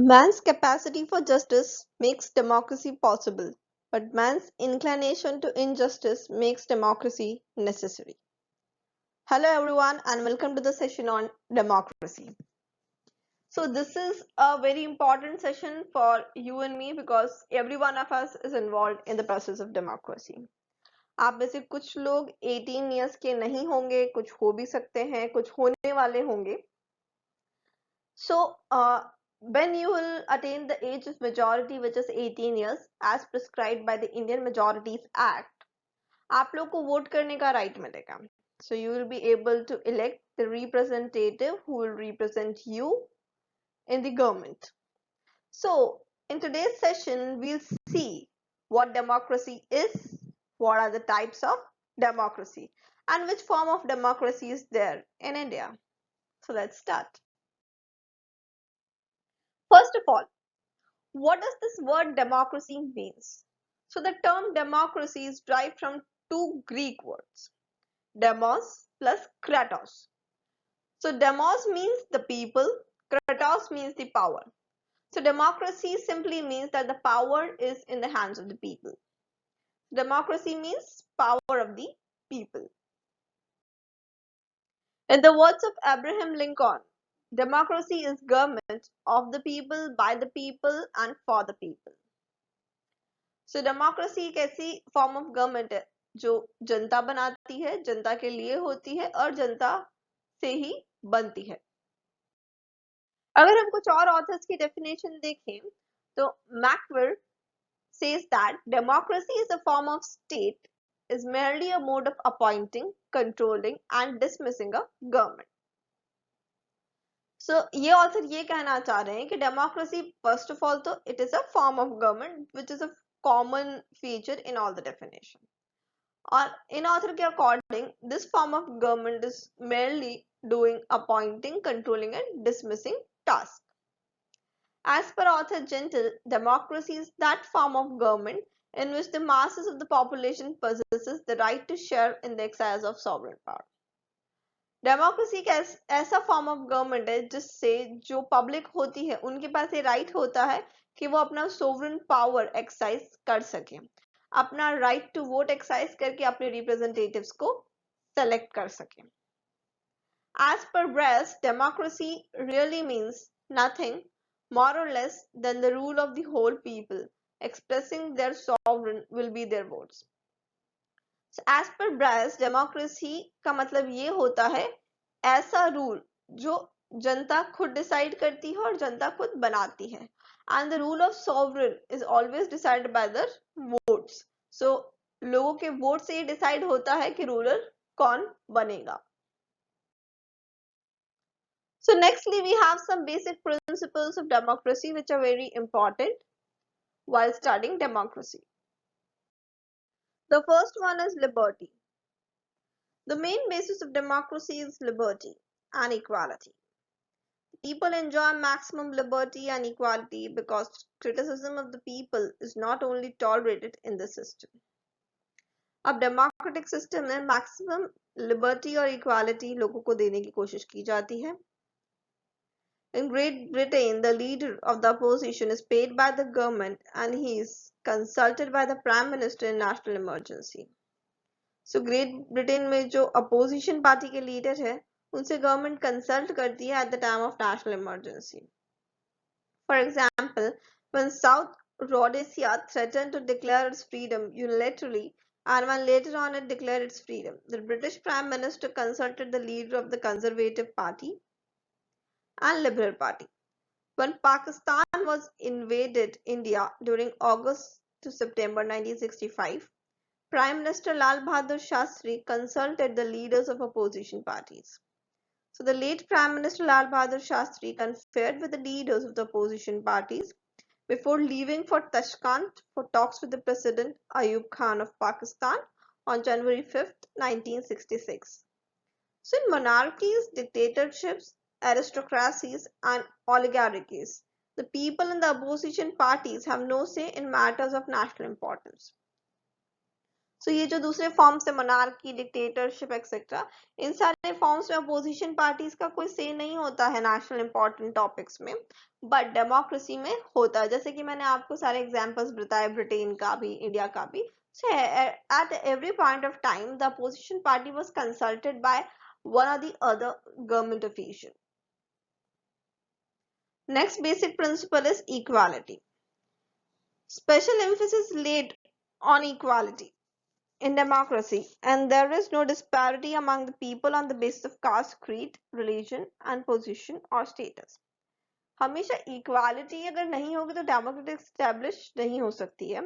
Man's capacity for justice makes democracy possible, but man's inclination to injustice makes democracy necessary. Hello, everyone, and welcome to the session on democracy. So, this is a very important session for you and me because every one of us is involved in the process of democracy. आप में से कुछ लोग 18 years के नहीं होंगे, कुछ हो भी सकते हैं, कुछ होने वाले होंगे. So, when you will attain the age of majority, which is 18 years, as prescribed by the Indian Majorities Act, आप लोग को वोट करने का राइट मिलेगा. So you will be able to elect the representative who will represent you in the government. So in today's session, we'll see what democracy is, what are the types of democracy, and which form of democracy is there in India. So let's start. First of all, what does this word democracy means? So the term democracy is derived from two Greek words, demos plus kratos. So demos means the people, kratos means the power. So democracy simply means that the power is in the hands of the people. Democracy means power of the people. In the words of Abraham Lincoln, democracy is government of the people, by the people and for the people. So democracy एक ऐसी form of government है जो जनता बनाती है, जनता के लिए होती है और जनता से ही बनती है. अगर हम कुछ और ऑथर्स की डेफिनेशन देखें तो मैकवर says that democracy is a form of state is merely a mode of appointing, controlling and dismissing a government. So ये ऑथर ये कहना चाह रहे हैं कि डेमोक्रेसी फर्स्ट ऑफ ऑल तो it is a form of government which is a common feature in all the definition. Or in author के according, this form of government is merely doing appointing, controlling and dismissing tasks. As per author Gentle, democracy is that form of government in which the masses of the population possesses the right to share in the exercise of sovereign power. Democracy एक ऐसा form of government है जिससे जो public होती है उनके पास ये right होता है कि वो अपना सोवरेन पावर एक्सरसाइज कर सके, अपना राइट टू वोट एक्सरसाइज करके अपने रिप्रेजेंटेटिव्स को सेलेक्ट कर सके. As per Bress, democracy really means nothing more or less than the rule of the whole people. Expressing their sovereign will be their votes. So as per Bress, democracy का मतलब ये होता है ऐसा rule जो जनता खुद डिसाइड करती है और जनता खुद बनाती है. And the rule of sovereign is always decided by the votes. So लोगों के वोट से ये डिसाइड होता है कि रूलर कौन बनेगा. So nextly we have some basic principles of democracy which are very important while studying democracy. The first one is liberty. The main basis of democracy is liberty and equality. People enjoy maximum liberty and equality because criticism of the people is not only tolerated in the system. अब democratic system में maximum liberty और equality लोगों को देने की कोशिश की जाती है. In Great Britain, the leader of the opposition is paid by the government and he is consulted by the Prime Minister in national emergency. So great Britain में जो अपोजिशन पार्टी के लीडर है उनसे गवर्नमेंट कंसल्ट करती है at the time of national emergency. For example, when South Rhodesia threatened to declare its freedom unilaterally and when later on it declared its freedom, the British Prime Minister consulted the leader of the Conservative Party and Liberal Party. When Pakistan was invaded India during August to September 1965, Prime Minister Lal Bahadur Shastri consulted the leaders of opposition parties. So the late Prime Minister Lal Bahadur Shastri conferred with the leaders of the opposition parties before leaving for Tashkent for talks with the President Ayub Khan of Pakistan on January 5th, 1966. So in monarchies, dictatorships, aristocracies and oligarchies, the people in the opposition parties have no say in matters of national importance. सो ये जो दूसरे forms है, monarchy, dictatorship etcetera, इन सारे forms में opposition parties का कोई से नहीं होता है नेशनल इंपॉर्टेंट टॉपिक्स में, बट डेमोक्रेसी में होता है। जैसे कि मैंने आपको सारे एग्जांपल्स बताए, ब्रिटेन का भी, इंडिया का भी। So at every point of time, the opposition party was consulted by one or the other government official. Next basic principle is equality. Special emphasis laid on equality in democracy, and there is no disparity among the people on the basis of caste, creed, religion, and position or status. हमेशा equality अगर नहीं होगी तो democracy establish नहीं हो सकती है।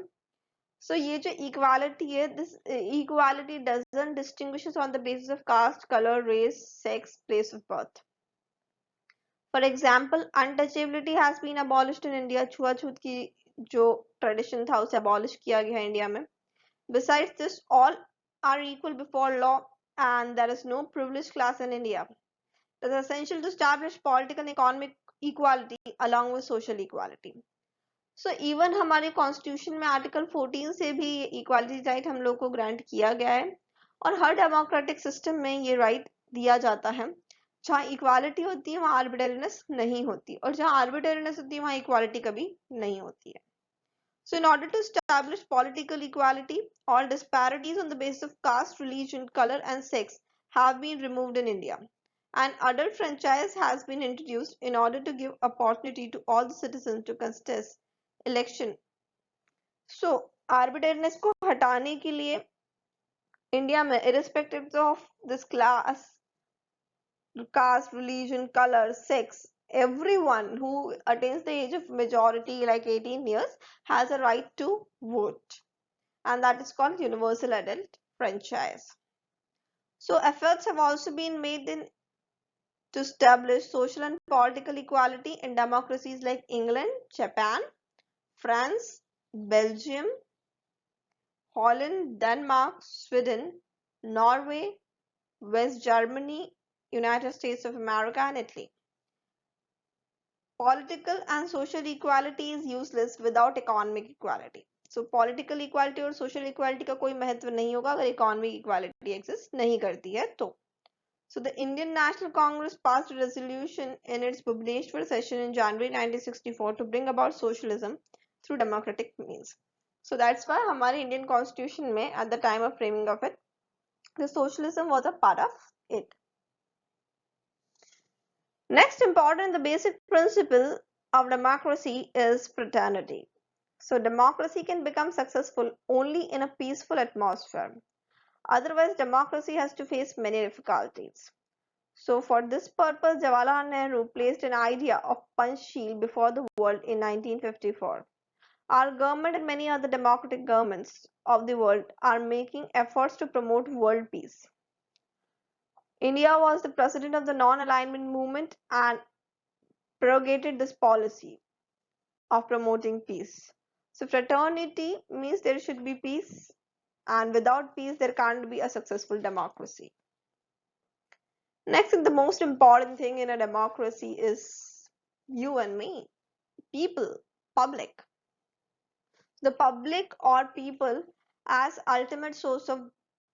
सो ये जो इक्वालिटी है, this equality doesn't distinguishes on the basis of caste, colour, race, sex, place of birth. For example, untouchability has been abolished in India. छुआछूत की जो ट्रेडिशन था उसे अबॉलिश किया गया है इंडिया में। Besides this, all are equal before law and there is no privileged class in India. It is essential to establish political and economic equality along with social equality. So even हमारे constitution में article 14 से भी equality right हम लोग को grant किया गया है, और हर डेमोक्रेटिक सिस्टम में ये राइट दिया जाता है। जहाँ इक्वालिटी होती है वहाँ आर्बिट्रेरीनेस नहीं होती, और जहाँ आर्बिट्रेरीनेस होती है वहाँ इक्वालिटी कभी नहीं होती है। So in order to establish political equality, all disparities on the basis of caste, religion, color, and sex have been removed in India. An adult franchise has been introduced in order to give opportunity to all the citizens to contest election. So arbitrariness को हटाने के लिए India में irrespective of this class, caste, religion, color, sex, everyone who attains the age of majority like 18 years has a right to vote, and that is called universal adult franchise. So efforts have also been made to establish social and political equality in democracies like England, Japan, France, Belgium, Holland, Denmark, Sweden, Norway, West Germany, United States of America, and Italy. Political and social equality is useless without economic equality. So political equality और social equality का कोई महत्व नहीं होगा अगर economic equality exist नहीं करती है तो. So the Indian National Congress passed a resolution in its Bhubaneswar session in January 1964 to bring about socialism through democratic means. So that's why हमारे Indian Constitution में at the time of framing of it, the socialism was a part of it. Next important, the basic principle of democracy is fraternity. So democracy can become successful only in a peaceful atmosphere. Otherwise, democracy has to face many difficulties. So for this purpose, Jawaharlal Nehru placed an idea of Panchsheel before the world in 1954. Our government and many other democratic governments of the world are making efforts to promote world peace. India was the president of the non-alignment movement and propagated this policy of promoting peace. So fraternity means there should be peace, and without peace there can't be a successful democracy. Next, the most important thing in a democracy is you and me, people, public. The public or people as ultimate source of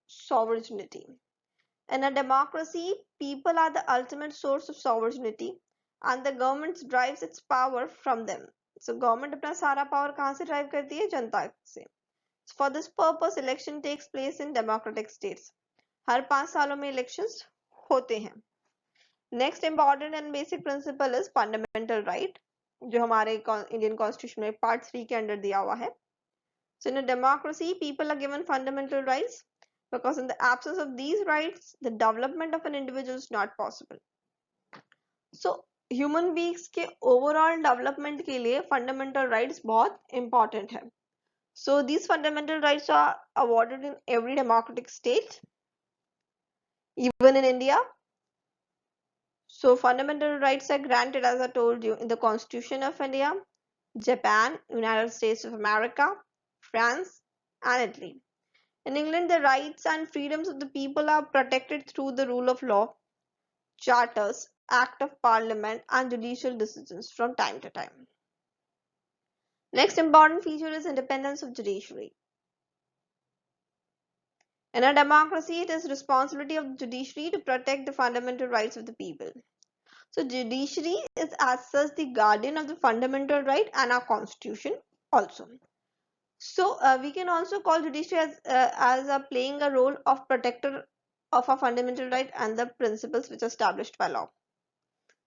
sovereignty. In a democracy, people are the ultimate source of sovereignty and the government drives its power from them. So government अपना सारा power कहाँ से drive करती है? जनता से. For this purpose, election takes place in democratic states. हर 5 सालों में elections होते हैं. Next important and basic principle is fundamental right, जो हमारे Indian Constitution में Part 3 के अंदर दिया हुआ है. So in a democracy, people are given fundamental rights because in the absence of these rights, the development of an individual is not possible. So human beings के overall development के लिए fundamental rights बहुत important है. So these fundamental rights are awarded in every democratic state, even in India. So fundamental rights are granted, as I told you, in the Constitution of India, Japan, United States of America, France, and Italy. In England, the rights and freedoms of the people are protected through the rule of law, charters, Act of Parliament, and judicial decisions from time to time. Next important feature is independence of judiciary. In a democracy, it is responsibility of the judiciary to protect the fundamental rights of the people. So judiciary is as such the guardian of the fundamental right and our constitution also. So we can also call judiciary as a playing a role of protector of our fundamental right and the principles which are established by law.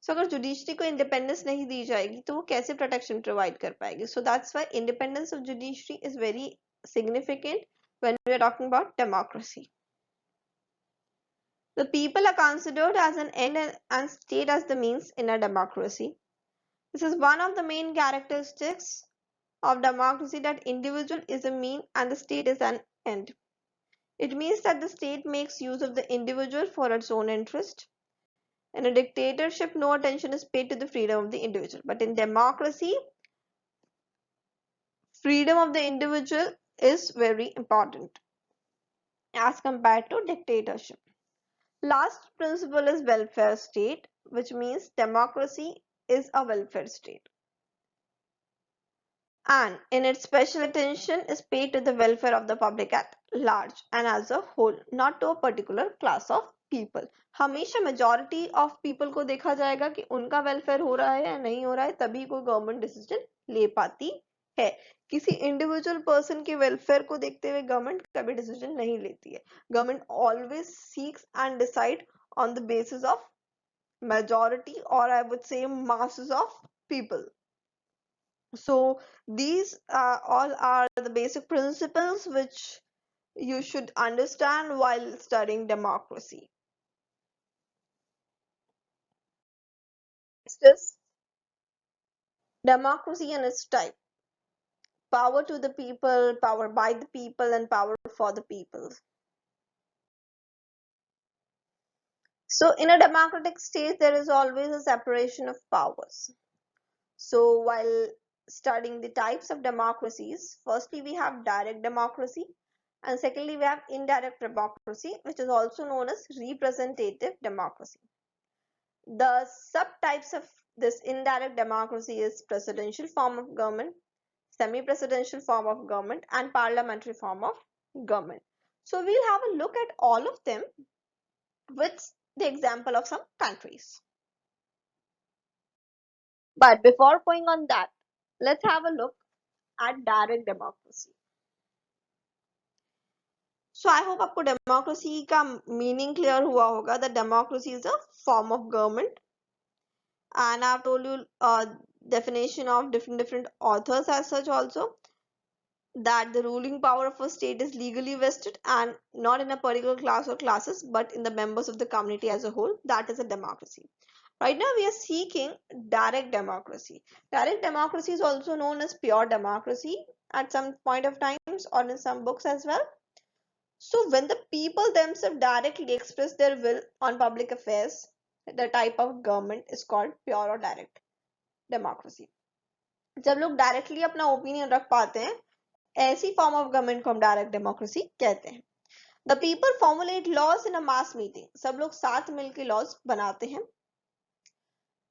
So अगर judiciary को independence नहीं दी जाएगी तो वो कैसे protection provide कर पाएगी? So that's why independence of judiciary is very significant when we are talking about democracy. The people are considered as an end and state as the means in a democracy. This is one of the main characteristics of democracy, that individual is a mean and the state is an end. It means that the state makes use of the individual for its own interest. In a dictatorship, no attention is paid to the freedom of the individual. But in democracy, freedom of the individual is very important as compared to dictatorship. Last principle is welfare state, which means democracy is a welfare state. And in its special attention is paid to the welfare of the public at large and as a whole, not to a particular class of people. हमेशा majority of people को देखा जाएगा कि उनका welfare हो रहा है या नहीं हो रहा है, तभी कोई government decision ले पाती है. किसी individual person के welfare को देखते हुए government कभी decision नहीं लेती है. Government always seeks and decide on the basis of majority, or I would say masses of people. So these all are the basic principles which you should understand while studying democracy. Next is democracy and its type. Power to the people, power by the people, and power for the people. So in a democratic state, there is always a separation of powers. So while studying the types of democracies, firstly we have direct democracy, and secondly we have indirect democracy, which is also known as representative democracy. The subtypes of this indirect democracy is presidential form of government, semi-presidential form of government, and parliamentary form of government. So we'll have a look at all of them with the example of some countries. But before going on that, let's have a look at direct democracy. So I hope आपको democracy का meaning clear हुआ होगा that democracy is a form of government, and I've told you definition of different authors as such also, that the ruling power of a state is legally vested and not in a particular class or classes but in the members of the community as a whole. That is a democracy. Right now we are seeking direct democracy. Direct democracy is also known as pure democracy at some point of times, or in some books as well. So when the people themselves directly express their will on public affairs, the type of government is called pure or direct democracy. जब लोग directly अपना opinion रख पाते हैं, ऐसी form of government को हम direct democracy कहते हैं. The people formulate laws in a mass meeting. सब लोग साथ मिलकर लॉज बनाते हैं.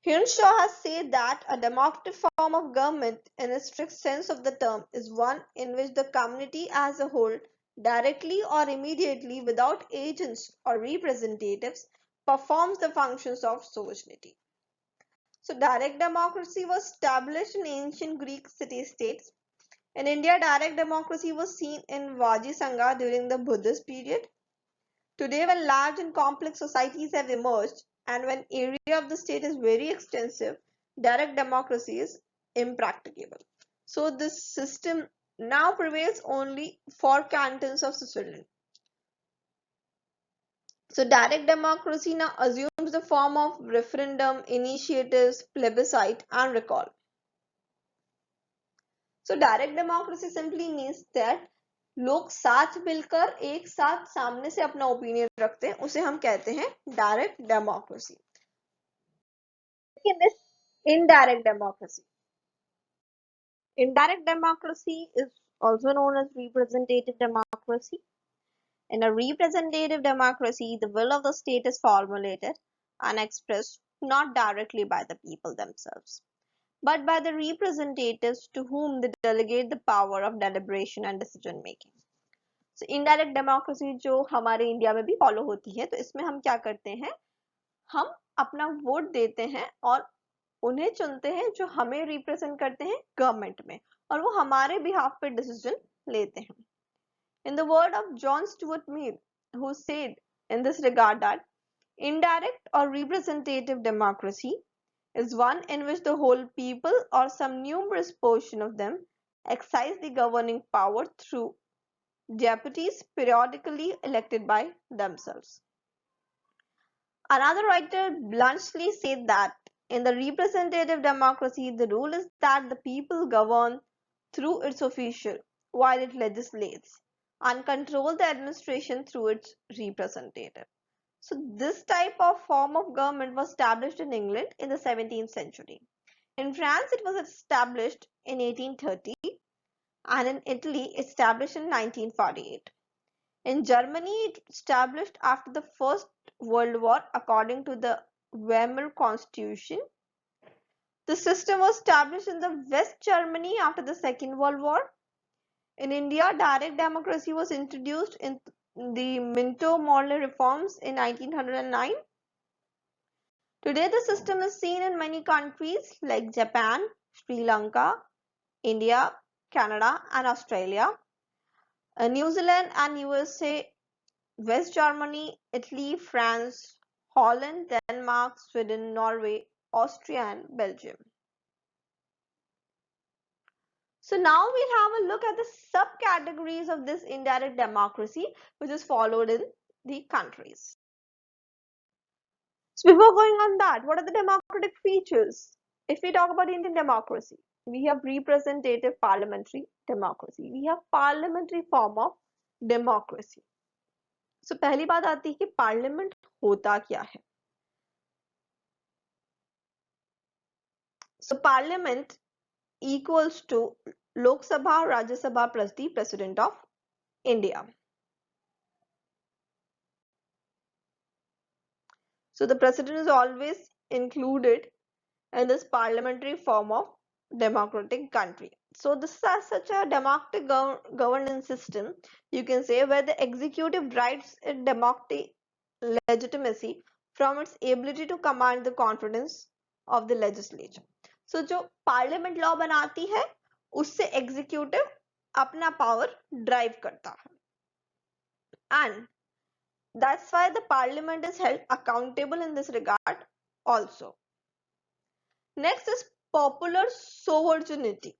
Hinshaw has said that a democratic form of government in a strict sense of the term is one in which the community as a whole, directly or immediately without agents or representatives, performs the functions of sovereignty. So direct democracy was established in ancient Greek city-states. In India, direct democracy was seen in Vaji Sangha during the Buddhist period. Today, when large and complex societies have emerged and when area of the state is very extensive, direct democracy is impracticable. So this system now prevails only for cantons of Switzerland. So direct democracy now assumes the form of referendum, initiatives, plebiscite, and recall. So direct democracy simply means that लोग साथ मिलकर एक साथ सामने से अपना opinion रखते हैं, उसे हम कहते हैं डायरेक्ट डेमोक्रेसी. लेकिन indirect democracy. Indirect democracy is also known as representative democracy. In a representative democracy, the will of the state is formulated and expressed not directly by the people themselves, but by the representatives to whom they delegate the power of deliberation and decision making. Indirect democracy जो हमारे India में भी follow होती है, तो इसमें हम क्या करते हैं, हम अपना वोट देते हैं और उन्हें चुनते हैं जो हमें रिप्रेजेंट करते हैं गवर्नमेंट में, और वो हमारे बिहाफ पे डिसीजन लेते हैं. In the word of John Stuart Mill, who said in this regard that indirect or representative democracy is one in which the whole people or some numerous portion of them exercise the governing power through deputies periodically elected by themselves. Another writer bluntly said that in the representative democracy, the rule is that the people govern through its official, while it legislates, and control the administration through its representative. So this type of form of government was established in England in the 17th century. In France, it was established in 1830, and in Italy, established in 1948. In Germany, it established after the First World War according to the Weimar Constitution. The system was established in the West Germany after the Second World War. In India, direct democracy was introduced in the Minto-Morley reforms in 1909. Today, the system is seen in many countries like Japan, Sri Lanka, India, Canada, and Australia. New Zealand and USA, West Germany, Italy, France, Holland, Denmark, Sweden, Norway, Austria, and Belgium. So now we'll have a look at the subcategories of this indirect democracy which is followed in the countries. So before going on that, what are the democratic features? If we talk about Indian democracy, we have representative parliamentary democracy. We have parliamentary form of democracy. So पहली बात आती है कि parliament होता क्या है. So parliament equals to Lok Sabha, Rajya Sabha plus the President of India. So the President is always included in this parliamentary form of democratic country. So this is such a democratic governance system, you can say, where the executive derives its democratic legitimacy from its ability to command the confidence of the legislature. So जो parliament law बनाती है, उससे executive अपना power drive करता है. And that's why the parliament is held accountable in this regard also. Next is popular sovereignty.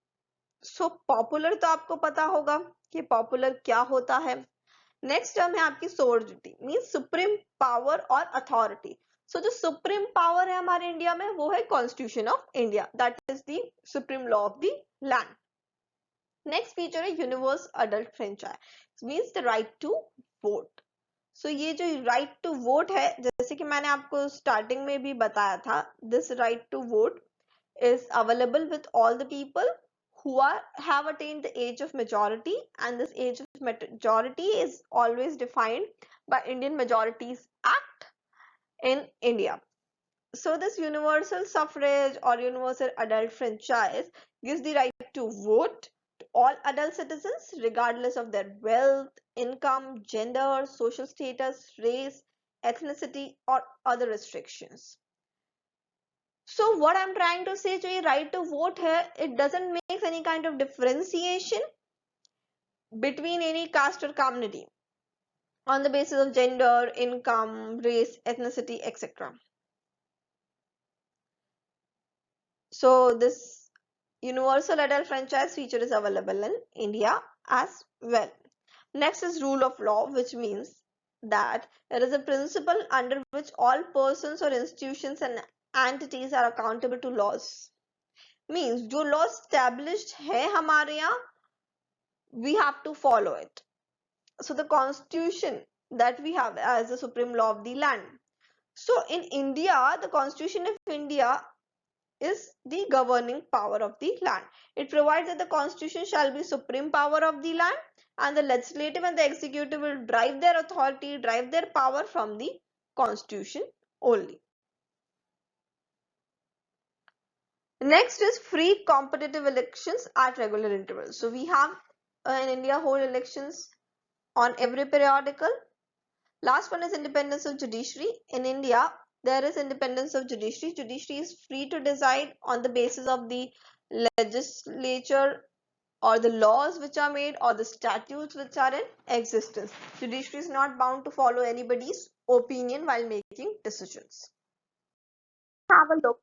So popular तो आपको पता होगा कि popular क्या होता है. Next term है आपकी sovereignty, means supreme power और authority. So जो supreme power है हमारे इंडिया में वो है Constitution of India. That is the supreme law of the land. Next feature है universal adult franchise, means the right to vote. So ये जो right to vote है, जैसे कि मैंने आपको starting में भी बताया था, this right to vote is available with all the people who have attained the age of majority, and this age of majority is always defined by Indian Majorities Act in India. So this universal suffrage or universal adult franchise gives the right to vote to all adult citizens regardless of their wealth, income, gender, social status, race, ethnicity or other restrictions. So what I'm trying to say, जो ये right to vote है, it doesn't make any kind of differentiation between any caste or community on the basis of gender, income, race, ethnicity, etc. So this universal adult franchise feature is available in India as well. Next is rule of law, which means that there is a principle under which all persons or institutions and entities are accountable to laws. Means जो law established है हमारे यहाँ, we have to follow it. So the constitution that we have as the supreme law of the land. So in India, the Constitution of India is the governing power of the land. It provides that the constitution shall be supreme power of the land, and the legislative and the executive will derive their authority, derive their power from the constitution only. Next is free competitive elections at regular intervals. So we have in India whole elections on every periodical. Last one is independence of judiciary. In India, there is independence of judiciary. Judiciary is free to decide on the basis of the legislature or the laws which are made or the statutes which are in existence. Judiciary is not bound to follow anybody's opinion while making decisions. Have a look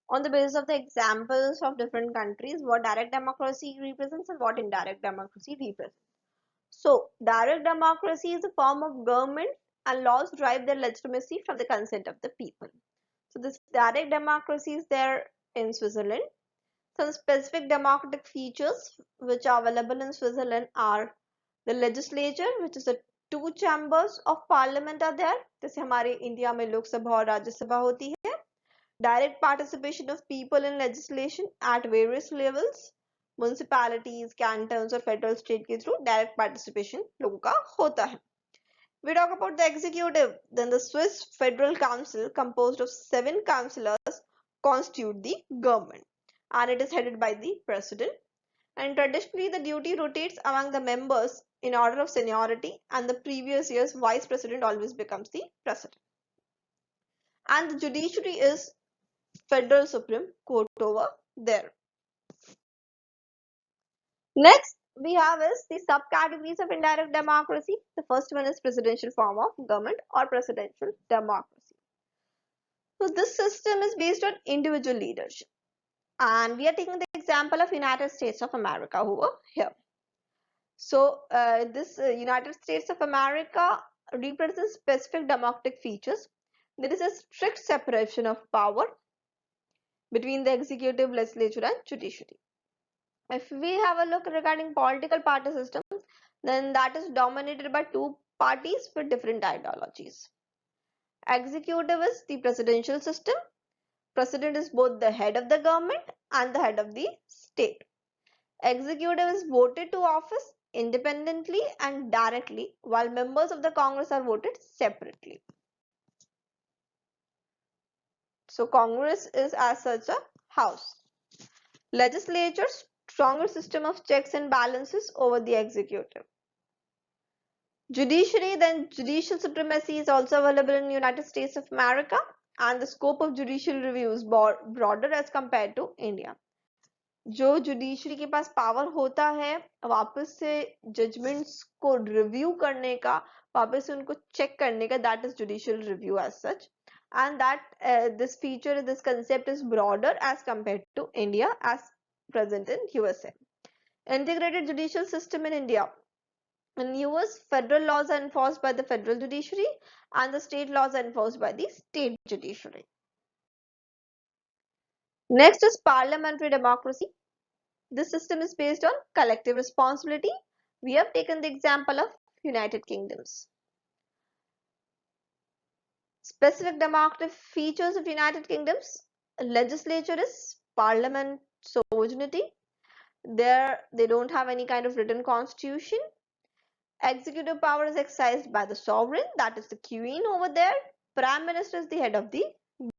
on the basis of the examples of different countries what direct democracy represents and what indirect democracy represents. So, direct democracy is a form of government and laws derive their legitimacy from the consent of the people. So, this direct democracy is there in Switzerland. Some specific democratic features which are available in Switzerland are the legislature, which is the two chambers of parliament are there. जैसे हमारे India में लोकसभा और राज्यसभा होती है. Direct participation of people in legislation at various levels. Municipalities, cantons और federal state के through direct participation लोगों का होता है. We talk about the executive. Then the Swiss Federal Council, composed of 7 councillors, constitute the government, and it is headed by the president. And traditionally, the duty rotates among the members in order of seniority, and the previous year's vice president always becomes the president. And the judiciary is Federal Supreme Court over there. Next, we have is the subcategories of indirect democracy. The first one is presidential form of government or presidential democracy. So this system is based on individual leadership. And we are taking the example of United States of America over here. So this United States of America represents specific democratic features. There is a strict separation of power between the executive, legislature and judiciary. If we have a look regarding political party systems, then that is dominated by two parties with different ideologies. Executive is the presidential system. President is both the head of the government and the head of the state. Executive is voted to office independently and directly, while members of the Congress are voted separately. So Congress is as such a house. Legislature, stronger system of checks and balances over the executive. Judiciary, then judicial supremacy is also available in United States of America, and the scope of judicial review is broader as compared to India. जो judiciary के पास power होता है वापस से judgements को review करने का, वापस से उनको चेक करने का, that is judicial review as such, and that this feature, this concept is broader as compared to India as present in USA. Integrated judicial system in India. In US, federal laws are enforced by the federal judiciary and the state laws are enforced by the state judiciary. Next is parliamentary democracy. This system is based on collective responsibility. We have taken the example of United Kingdoms. Specific democratic features of United Kingdoms. Legislature is parliament sovereignty. There they don't have any kind of written constitution. Executive power is exercised by the sovereign, that is the queen over there. Prime Minister is the head of the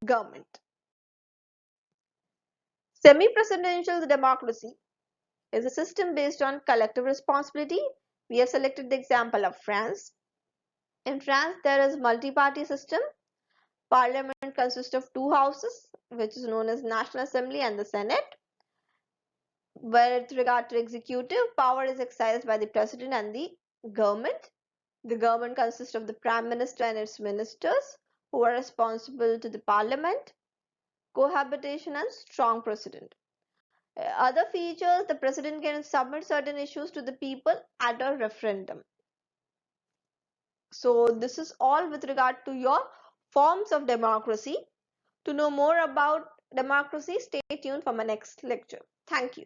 government. Semi-presidential democracy is a system based on collective responsibility. We have selected the example of France. In France, there is multi-party system. Parliament consists of two houses, which is known as National Assembly and the Senate. With regard to executive, power is exercised by the president and the government. The government consists of the prime minister and its ministers, who are responsible to the parliament, cohabitation and strong president. Other features, the president can submit certain issues to the people at a referendum. So this is all with regard to your forms of democracy. To know more about democracy, stay tuned for my next lecture. Thank you.